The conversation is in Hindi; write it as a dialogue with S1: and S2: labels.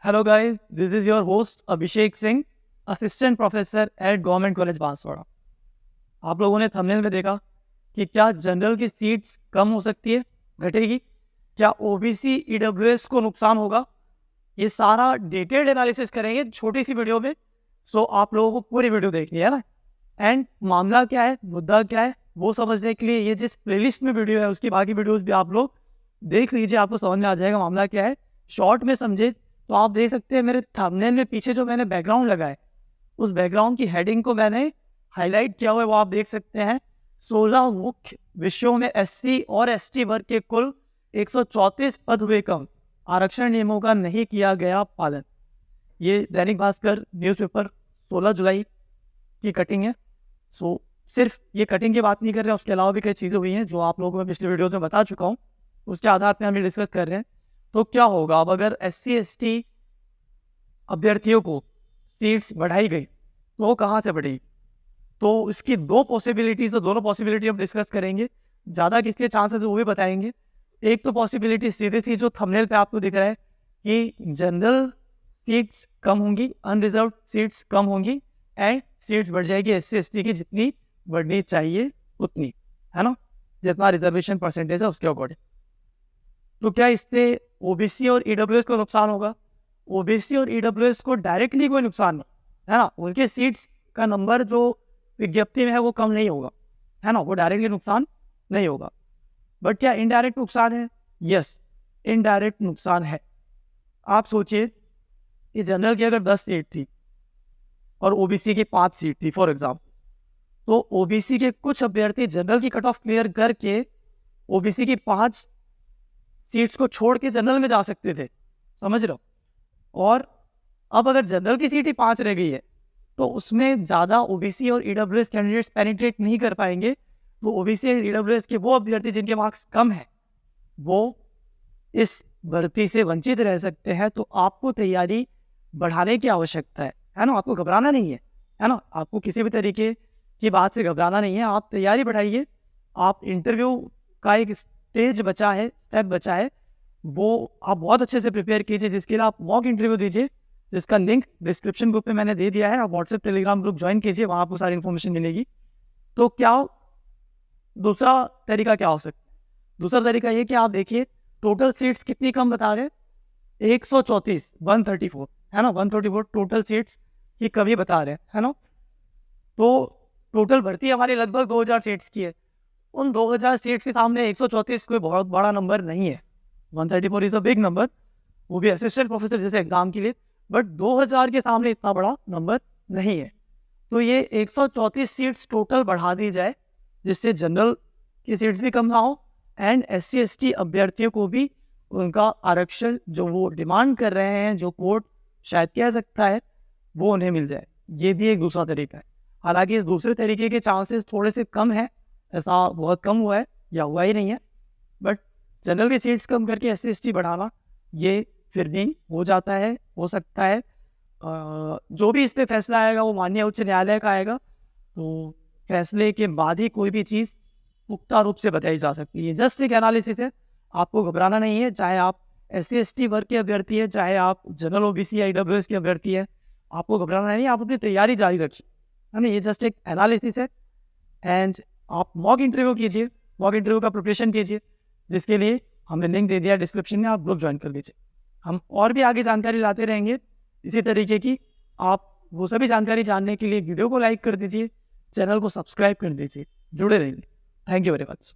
S1: Hello guys, this is your host Abhishek Singh, assistant professor at government college Banswara. आप लोगों ने थंबनेल में देखा कि क्या जनरल की सीट्स कम हो सकती है, घटेगी? क्या ओबीसी ईडब्ल्यूएस को नुकसान होगा? ये सारा डिटेल्ड एनालिसिस करेंगे छोटी सी वीडियो में। सो आप लोगों को पूरी वीडियो देखनी है ना। एंड मामला क्या है, मुद्दा क्या है, वो समझने के लिए ये जिस प्लेलिस्ट में वीडियो है उसकी बाकी वीडियोस भी आप लोग देख लीजिए, आपको समझ में आ जाएगा मामला क्या है। शॉर्ट में समझे तो आप देख सकते हैं मेरे थंबनेल में पीछे जो मैंने बैकग्राउंड लगाया है, उस बैकग्राउंड की हेडिंग को मैंने हाईलाइट किया हुआ है, वो आप देख सकते हैं। 16 मुख्य विषयों में एससी और एसटी वर्ग के कुल 134 पद हुए कम, आरक्षण नियमों का नहीं किया गया पालन। ये दैनिक भास्कर न्यूज़पेपर 16 जुलाई की कटिंग है। सो सिर्फ ये कटिंग की बात नहीं कर रहे हैं, उसके अलावा भी कई चीज़ें हुई हैं जो आप लोगों को मैं पिछले वीडियोस में बता चुका हूँ। उसके आधार पर हम ये डिस्कस कर रहे हैं। तो क्या होगा अब अगर एससी एसटी अभ्यर्थियों को सीट्स बढ़ाई गई तो वो कहाँ से बढ़ेगी? तो इसकी दो पॉसिबिलिटीज है, दोनों पॉसिबिलिटी हम डिस्कस करेंगे। ज़्यादा किसके चांसेस है वो भी बताएंगे। एक तो पॉसिबिलिटी सीधी थी जो थंबनेल पे आपको दिख रहा है कि जनरल सीट्स कम होंगी, अनरिजर्व सीट्स कम होंगी एंड सीट्स बढ़ जाएगी एससी एसटी की जितनी बढ़नी चाहिए उतनी, है ना, जितना रिजर्वेशन परसेंटेज है उसके अकॉर्डिंग। तो क्या इससे ओबीसी और ईडब्ल्यूएस को नुकसान होगा? ओबीसी और ईडब्ल्यूएस को डायरेक्टली कोई नुकसान नहीं, है ना। उनके सीट्स का नंबर जो विज्ञप्ति में है वो कम नहीं होगा, है ना, वो डायरेक्टली नुकसान नहीं होगा। बट क्या इनडायरेक्ट नुकसान है? यस, इनडायरेक्ट नुकसान है। आप सोचिए कि जनरल की अगर 10 सीट थी और ओबीसी की 5 सीट थी फॉर एग्जाम्पल, तो ओबीसी के कुछ अभ्यर्थी जनरल की कट ऑफ क्लियर करके ओबीसी की 5 सीट्स को छोड़ के जनरल में जा सकते थे, समझ रहे हो। और अब अगर जनरल की सीट ही 5 रह गई है तो उसमें ज़्यादा ओबीसी और ईडब्ल्यूएस कैंडिडेट्स पेनिट्रेट नहीं कर पाएंगे। तो ओबीसी और ईडब्ल्यूएस के वो अभ्यर्थी जिनके मार्क्स कम हैं वो इस भर्ती से वंचित रह सकते हैं। तो आपको तैयारी बढ़ाने की आवश्यकता है ना। आपको घबराना नहीं है ना। आपको किसी भी तरीके की बात से घबराना नहीं है, आप तैयारी बढ़ाइए। आप इंटरव्यू का एक स्टेज बचा है, स्टेप बचा है, वो आप बहुत अच्छे से प्रिपेयर कीजिए, जिसके लिए आप मॉक इंटरव्यू दीजिए, जिसका लिंक डिस्क्रिप्शन ग्रुप में मैंने दे दिया है। आप व्हाट्सएप टेलीग्राम ग्रुप ज्वाइन कीजिए, वहाँ आपको सारी इन्फॉर्मेशन मिलेगी। तो क्या दूसरा तरीका क्या हो सकता है? दूसरा तरीका ये कि आप देखिए टोटल सीट्स कितनी कम बता रहे हैं, 134, 134, है ना, 134 टोटल सीट्स की कमी बता रहे हैं, है ना। तो टोटल भर्ती हमारी लगभग 2000 सीट्स की है। उन 2000 सीट्स के सामने 134 कोई बहुत बड़ा नंबर नहीं है। 134 इज अ बिग नंबर, वो भी असिस्टेंट प्रोफेसर जैसे एग्जाम के लिए। बट 2000 के सामने इतना बड़ा नंबर नहीं है। तो ये 134 सीट्स टोटल बढ़ा दी जाए, जिससे जनरल की सीट्स भी कम ना हो एंड एससी एसटी अभ्यर्थियों को भी उनका आरक्षण जो वो डिमांड कर रहे हैं, जो कोर्ट शायद कह सकता है, वो उन्हें मिल जाए। ये भी एक दूसरा तरीका है। हालांकि इस दूसरे तरीके के चांसेस थोड़े से कम है, ऐसा बहुत कम हुआ है या हुआ ही नहीं है। बट जनरल की सीट्स कम करके एससी एसटी बढ़ाना ये फिर भी हो जाता है, हो सकता है। जो भी इस पे फैसला आएगा वो माननीय उच्च न्यायालय का आएगा। तो फैसले के बाद ही कोई भी चीज़ पुख्ता रूप से बताई जा सकती है। जस्ट एक एनालिसिस है, आपको घबराना नहीं है। चाहे आप एससी एसटी वर्ग के अभ्यर्थी है, चाहे आप जनरल ओबीसी या ईडब्ल्यूएस के अभ्यर्थी है, आपको घबराना नहीं है। आप अपनी तैयारी जारी रखिए, है ना। ये जस्ट एक एनालिसिस है एंड आप मॉक इंटरव्यू कीजिए, मॉक इंटरव्यू का प्रिपरेशन कीजिए, जिसके लिए हमने लिंक दे दिया डिस्क्रिप्शन में, आप ग्रुप ज्वाइन कर लीजिए। हम और भी आगे जानकारी लाते रहेंगे इसी तरीके की। आप वो सभी जानकारी जानने के लिए वीडियो को लाइक कर दीजिए, चैनल को सब्सक्राइब कर दीजिए, जुड़े रहिए। Thank you very much.